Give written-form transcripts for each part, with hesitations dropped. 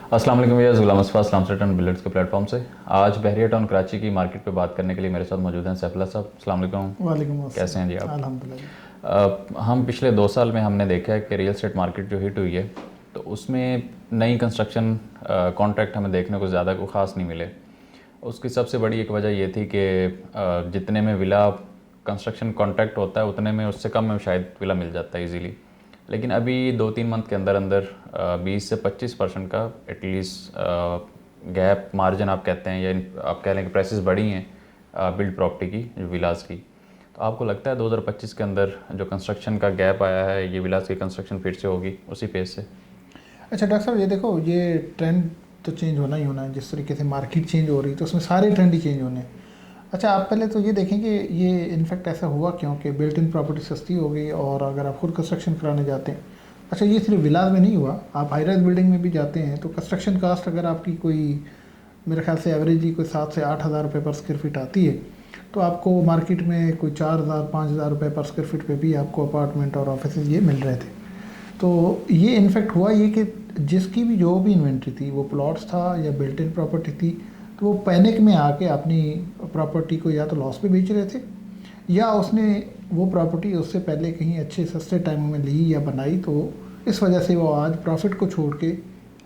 अस्सलाम वालेकुम भैया, गुलाम मुस्तफ़ा अस्सलाम सेटन बिल्डर्स के प्लेटफॉर्म से। आज बहरिया टाउन कराची की मार्केट पे बात करने के लिए मेरे साथ मौजूद हैं सैफुल्ला साहब। अस्सलाम वालेकुम। वालेकुम कैसे हैं जी अस्सलाम। आप? अल्हम्दुलिल्लाह जी। हम पिछले 2 साल में हमने देखा है कि रियल एस्टेट मार्केट जो हिट हुई है, तो उसमें नई कंस्ट्रक्शन कॉन्ट्रैक्ट हमें देखने को ज़्यादा को ख़ास नहीं मिले। उसकी सबसे बड़ी एक वजह ये थी कि जितने में विला कंस्ट्रक्शन कॉन्ट्रैक्ट होता है उतने में उससे कम में शायद विला मिल जाता है इजीली। लेकिन अभी 2-3 मंथ के अंदर अंदर 20 से 25% का एटलीस्ट गैप मार्जिन आप कहते हैं, या आप कह लें कि प्राइसेस बढ़ी हैं बिल्ड प्रॉपर्टी की, जो विलास की। तो आपको लगता है 2025 के अंदर जो कंस्ट्रक्शन का गैप आया है, ये विलास की कंस्ट्रक्शन फिर से होगी उसी पेज से? अच्छा डॉक्टर साहब, ये देखो, ये ट्रेंड तो चेंज होना ही होना है। जिस तरीके से मार्केट चेंज हो रही है तो उसमें सारे ट्रेंड ही चेंज होने हैं। अच्छा, आप पहले तो ये देखें कि ये इनफैक्ट ऐसा हुआ क्यों कि बिल्ट इन प्रॉपर्टी सस्ती हो गई, और अगर आप खुद कंस्ट्रक्शन कराने जाते हैं। अच्छा, ये सिर्फ विलास में नहीं हुआ, आप हाई राइज बिल्डिंग में भी जाते हैं तो कंस्ट्रक्शन कास्ट अगर आपकी कोई, मेरे ख्याल से एवरेज ही कोई 7 से 8 हज़ार रुपये पर स्क्वायर फीट आती है, तो आपको मार्केट में कोई 4 हज़ार 5 हज़ार रुपये पर स्क्वायर फीट पे भी आपको अपार्टमेंट और ऑफिस ये मिल रहे थे। तो ये इनफैक्ट हुआ ये कि जिसकी भी जो भी इन्वेंट्री थी, वो प्लॉट्स था या बिल्ट इन प्रॉपर्टी थी, तो वो पैनिक में आके अपनी प्रॉपर्टी को या तो लॉस पे बेच रहे थे, या उसने वो प्रॉपर्टी उससे पहले कहीं अच्छे सस्ते टाइमों में ली या बनाई, तो इस वजह से वो आज प्रॉफिट को छोड़ के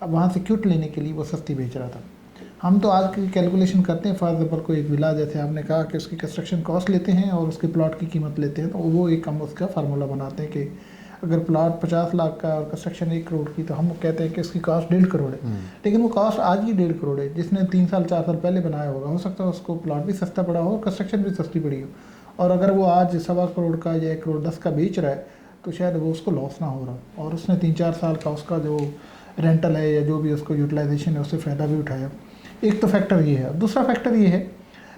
अब वहाँ से क्यूट लेने के लिए वो सस्ती बेच रहा था। हम तो आज की कैलकुलेशन करते हैं, फॉर एग्जाम्पल कोई एक विला, जैसे आपने कहा कि उसकी कंस्ट्रक्शन कॉस्ट लेते हैं और उसके प्लॉट की कीमत लेते हैं, तो वो एक हम उसका फार्मूला बनाते हैं कि अगर प्लॉट 50 लाख का और कंस्ट्रक्शन 1 करोड़ की, तो हम कहते हैं कि उसकी कॉस्ट 1.5 करोड़ है। लेकिन वो कॉस्ट आज ही 1.5 करोड़ है। जिसने 3 साल 4 साल पहले बनाया होगा, हो सकता है उसको प्लॉट भी सस्ता पड़ा हो और कंस्ट्रक्शन भी सस्ती पड़ी हो, और अगर वो आज 1.25 करोड़ का या 1 करोड़ 10 का बेच रहा है, तो शायद वो उसको लॉस ना हो रहा, और उसने 3-4 साल का उसका जो रेंटल है या जो भी उसको यूटिलाइजेशन है उससे फ़ायदा भी उठाया। एक तो फैक्टर ये है। दूसरा फैक्टर ये है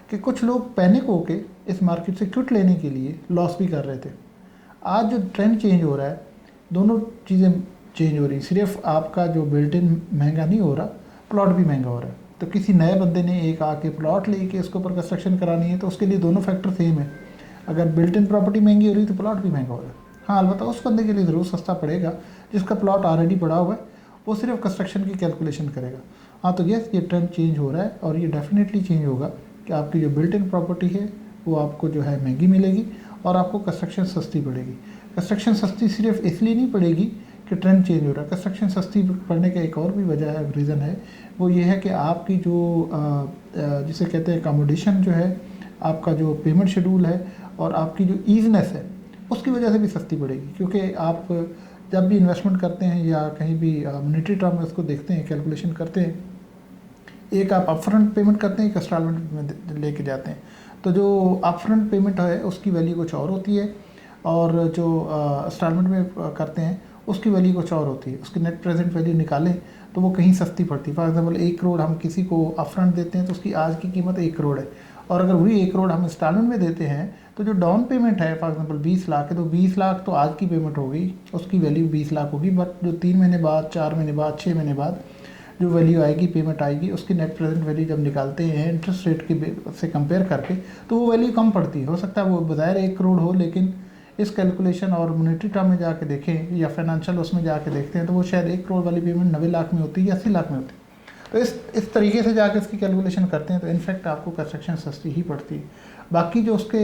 कि कुछ लोग पैनिक होके इस मार्केट से क्विट लेने के लिए लॉस भी कर रहे थे। आज जो ट्रेंड चेंज हो रहा है, दोनों चीज़ें चेंज हो रही। सिर्फ आपका जो बिल्ट इन महंगा नहीं हो रहा, प्लॉट भी महंगा हो रहा है। तो किसी नए बंदे ने एक आके प्लॉट लेके उसके ऊपर कंस्ट्रक्शन करानी है, तो उसके लिए दोनों फैक्टर सेम है। अगर बिल्ट इन प्रॉपर्टी महंगी हो रही है तो प्लॉट भी महंगा हो रहा है। हाँ, अलबत्ता उस बंदे के लिए ज़रूर सस्ता पड़ेगा जिसका प्लॉट ऑलरेडी पड़ा हुआ है, वो सिर्फ कंस्ट्रक्शन की कैलकुलेशन करेगा। हाँ, तो यस, ये ट्रेंड चेंज हो रहा है, और ये डेफिनेटली चेंज होगा कि आपकी जो बिल्ट इन प्रॉपर्टी है वो आपको जो है महंगी मिलेगी, और आपको कंस्ट्रक्शन सस्ती पड़ेगी। कंस्ट्रक्शन सस्ती सिर्फ इसलिए नहीं पड़ेगी कि ट्रेंड चेंज हो रहा है। कंस्ट्रक्शन सस्ती पड़ने का एक और भी वजह है, रीज़न है, वो ये है कि आपकी जो जिसे कहते हैं अकोमोडेशन जो है, आपका जो पेमेंट शेड्यूल है और आपकी जो ईजनेस है, उसकी वजह से भी सस्ती पड़ेगी। क्योंकि आप जब भी इन्वेस्टमेंट करते हैं या कहीं भी मॉनेटरी टर्म में उसको देखते हैं, कैलकुलेशन करते हैं, एक आप अपफ्रंट पेमेंट करते हैं, एक इंस्टॉलमेंट में लेके जाते हैं। तो जो अपफ्रंट पेमेंट है उसकी वैल्यू कुछ और होती है, और जो इंस्टॉलमेंट में करते हैं उसकी वैल्यू कुछ और होती है। उसकी नेट प्रेजेंट वैल्यू निकालें तो वो कहीं सस्ती पड़ती है। फॉर एग्जांपल 1 करोड़ हम किसी को अपफ्रंट देते हैं तो उसकी आज की कीमत 1 करोड़ है, और अगर वही 1 करोड़ हम इंस्टॉलमेंट में देते हैं तो जो डाउन पेमेंट है फॉर एग्जांपल 20 लाख है, तो 20 लाख तो आज की पेमेंट हो गई, उसकी वैल्यू 20 लाख होगी। बट जो 3 महीने बाद, 4 महीने बाद, 6 महीने बाद जो वैल्यू आएगी, पेमेंट आएगी, उसकी नेट प्रेजेंट वैल्यू जब निकालते हैं इंटरेस्ट रेट के से कंपेयर करके, तो वो वैल्यू कम पड़ती है। हो सकता है वो बज़ाहिर 1 करोड़ हो, लेकिन इस कैलकुलेशन और मॉनेटरी टर्म में जाके देखें या फाइनेंशियल उसमें जाके देखते हैं, तो वो शायद 1 करोड़ वाली पेमेंट 90 लाख में होती है या 80 लाख में होती है। तो इस तरीके से जाके इसकी कैलकुलेशन करते हैं, तो इनफैक्ट आपको कंस्ट्रक्शन सस्ती ही पड़ती है। बाकी जो उसके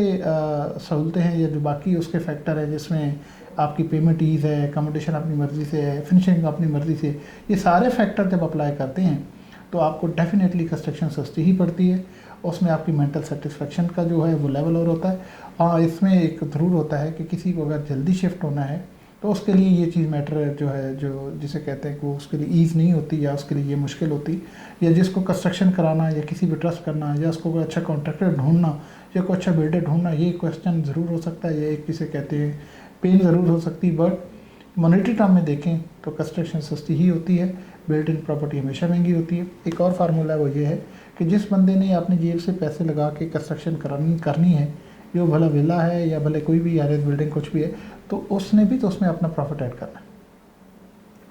सहूलतें हैं या जो बाकी उसके फैक्टर है, जिसमें आपकी पेमेंट ईज़ है, अकोमोडेशन अपनी मर्ज़ी से है, फिनिशिंग अपनी मर्ज़ी से, ये सारे फैक्टर जब अप्लाई करते हैं तो आपको डेफिनेटली कंस्ट्रक्शन सस्ती ही पड़ती है। उसमें आपकी मेंटल सेटिस्फेक्शन का जो है वो लेवल और होता है। हाँ, इसमें एक ज़रूर होता है कि किसी को अगर जल्दी शिफ्ट होना है तो उसके लिए ये चीज़ मैटर जो है, जो जिसे कहते हैं कि वो उसके लिए ईज़ नहीं होती, या उसके लिए ये मुश्किल होती, या जिसको कंस्ट्रक्शन कराना या किसी भी ट्रस्ट करना, या उसको कोई अच्छा कॉन्ट्रैक्टर ढूंढना या कोई अच्छा बिल्डर ढूंढना, ये क्वेश्चन ज़रूर हो सकता है, ये एक जिसे कहते हैं पेन ज़रूर हो सकती। बट मॉनेटरी टर्म में देखें तो कंस्ट्रक्शन सस्ती ही होती है, बिल्ट इन प्रॉपर्टी हमेशा महंगी होती है। एक और फार्मूला है, वो ये है कि जिस बंदे ने अपनी जेब से पैसे लगा के कंस्ट्रक्शन करनी है, जो भला विला है या भले कोई भी आर बिल्डिंग कुछ भी है, तो उसने भी तो उसमें अपना प्रॉफिट ऐड करना है,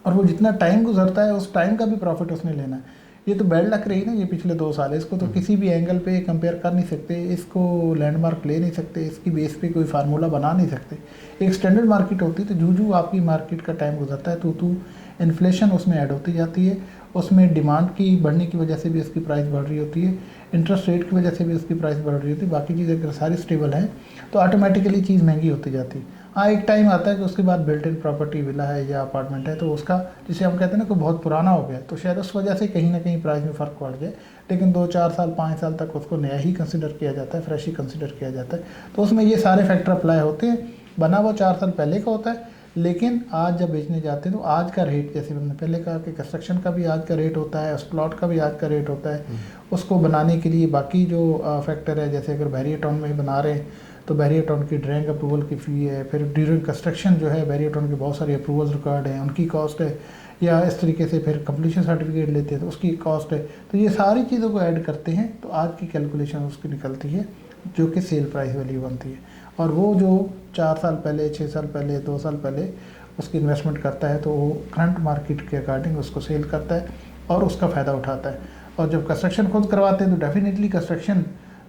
और वो जितना टाइम गुजरता है उस टाइम का भी प्रॉफिट उसने लेना है। ये तो बैड लक रही ना ये पिछले 2 साल, इसको तो किसी भी एंगल पे कंपेयर कर नहीं सकते, इसको लैंडमार्क ले नहीं सकते, इसकी बेस पे कोई फार्मूला बना नहीं सकते। एक स्टैंडर्ड मार्केट होती है, तो जू आपकी मार्केट का टाइम गुजरता है तो इन्फ्लेशन उसमें ऐड होती जाती है, उसमें डिमांड की बढ़ने की वजह से भी इसकी प्राइस बढ़ रही होती है, इंटरेस्ट रेट की वजह से भी इसकी प्राइस बढ़ रही होती है, बाकी चीज़ें अगर सारी स्टेबल हैं तो ऑटोमेटिकली चीज़ महंगी होती जाती है। हाँ, एक टाइम आता है कि उसके बाद बिल्ट इन प्रॉपर्टी विला है या अपार्टमेंट है तो उसका, जिसे हम कहते हैं ना, कि बहुत पुराना हो गया, तो शायद उस वजह से कहीं ना कहीं प्राइस में फ़र्क पड़ जाए, लेकिन 2-4 साल 5 साल तक उसको नया ही कंसिडर किया जाता है, फ्रेश ही कंसिडर किया जाता है। तो उसमें ये सारे फैक्टर अप्लाई होते हैं। बना वो 4 साल पहले का होता है, लेकिन आज जब बेचने जाते हैं तो आज का रेट, जैसे हमने पहले कहा कि कंस्ट्रक्शन का भी आज का रेट होता है, उस प्लॉट का भी आज का रेट होता है। उसको बनाने के लिए बाकी जो फैक्टर है, जैसे अगर बैरियर टाउन में ही बना रहे हैं तो बैरियर टाउन की ड्रेन अप्रूवल की फ़ी है, फिर ड्यूरिंग कंस्ट्रक्शन जो है बैरियर टाउन के बहुत सारे अप्रूवल्स रिकॉर्ड हैं, उनकी कॉस्ट है, या इस तरीके से फिर कंप्लीशन सर्टिफिकेट लेते हैं तो उसकी कॉस्ट है। तो ये सारी चीज़ों को ऐड करते हैं तो आज की कैलकुलेशन उसकी निकलती है जो कि सेल प्राइस वैल्यू बनती है। और वो जो 4 साल पहले, 6 साल पहले, 2 साल पहले उसकी इन्वेस्टमेंट करता है तो वो करंट मार्केट के अकॉर्डिंग उसको सेल करता है और उसका फ़ायदा उठाता है। और जब कंस्ट्रक्शन खुद करवाते हैं तो डेफिनेटली कंस्ट्रक्शन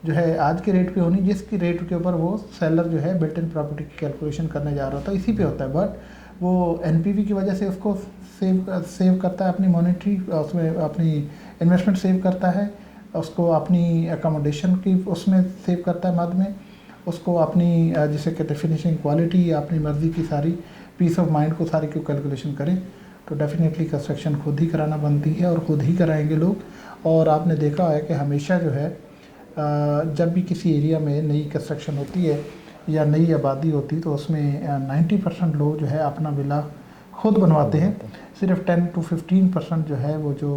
जो है आज के रेट पे होनी, जिसकी रेट के ऊपर वो सेलर जो है बिल्ट इन प्रॉपर्टी की कैलकुलेशन करने जा रहा होता है, इसी पे होता है। बट वो एनपीवी की वजह से उसको सेव करता है, अपनी मॉनेटरी उसमें अपनी इन्वेस्टमेंट सेव करता है, उसको अपनी अकोमोडेशन की उसमें सेव करता है मद में, उसको अपनी जिसे कहते हैं फिनिशिंग क्वालिटी या अपनी मर्ज़ी की सारी पीस ऑफ माइंड को सारी क्यों कैलकुलेशन करें। तो डेफिनेटली कंस्ट्रक्शन खुद ही कराना बनती है और ख़ुद ही कराएंगे लोग। और आपने देखा है कि हमेशा जो है जब भी किसी एरिया में नई कंस्ट्रक्शन होती है या नई आबादी होती है तो उसमें 90% लोग जो है अपना विला खुद बनवाते हैं। सिर्फ 10 to 15% जो है वो जो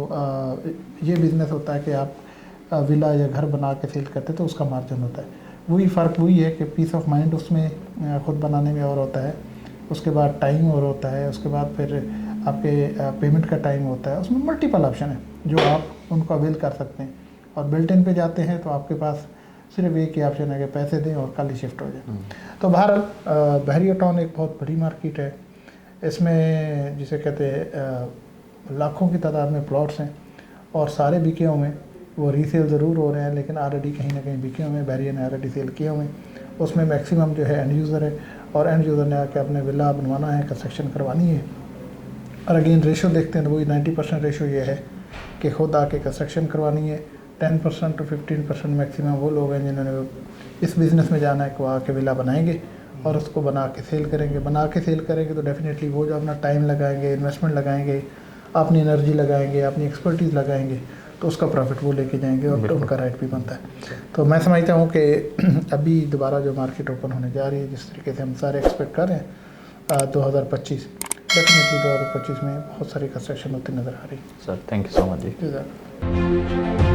ये बिज़नेस होता है कि आप विला या घर बना के सेल करते हैं तो उसका मार्जिन होता है। वही फ़र्क वही है कि पीस ऑफ माइंड उसमें ख़ुद बनाने में और होता है, उसके बाद टाइम और होता है, उसके बाद फिर आपके पेमेंट का टाइम होता है। उसमें मल्टीपल ऑप्शन है जो आप उनको अवेल कर सकते हैं। और बिल्ट इन पे जाते हैं तो आपके पास सिर्फ एक ही ऑप्शन है कि पैसे दें और कल ही शिफ्ट हो जाए। तो बहरहाल बैरियर टाउन एक बहुत बड़ी मार्केट है। इसमें जिसे कहते हैं लाखों की तादाद में प्लॉट्स हैं और सारे बिके हुए हैं। वो रीसेल ज़रूर हो रहे हैं लेकिन ऑलरेडी कहीं ना कहीं बिके हुए हैं, बैरियर ने ऑलरेडी सेल किए हुए हैं। उसमें मैक्सिमम जो है एंड यूज़र है और एंड यूज़र ने आके अपने विला बनवाना है, कंस्ट्रक्शन करवानी है। और अगेन रेशो देखते हैं तो वही 90% रेशो ये है कि खुद आके कंस्ट्रक्शन करवानी है। 10% to 15% मैक्सिमम वो लोग हैं जिन्होंने इस बिज़नेस में जाना है कि वो आके विला बनाएंगे और उसको बना के सेल करेंगे। बना के सेल करेंगे तो डेफिनेटली वो जो अपना टाइम लगाएंगे, इन्वेस्टमेंट लगाएंगे, अपनी एनर्जी लगाएंगे, अपनी एक्सपर्टीज़ लगाएंगे तो उसका प्रॉफिट वो लेके जाएंगे और उनका राइट भी बनता है। तो मैं समझता हूँ कि अभी दोबारा जो मार्केट ओपन होने जा रही है, जिस तरीके से हम सारे एक्सपेक्ट कर रहे हैं 2025, डेफिनेटली 2025 में बहुत सारी कंस्ट्रक्शन होती नज़र आ रही है। Sir thank you so much ji. Ji sir.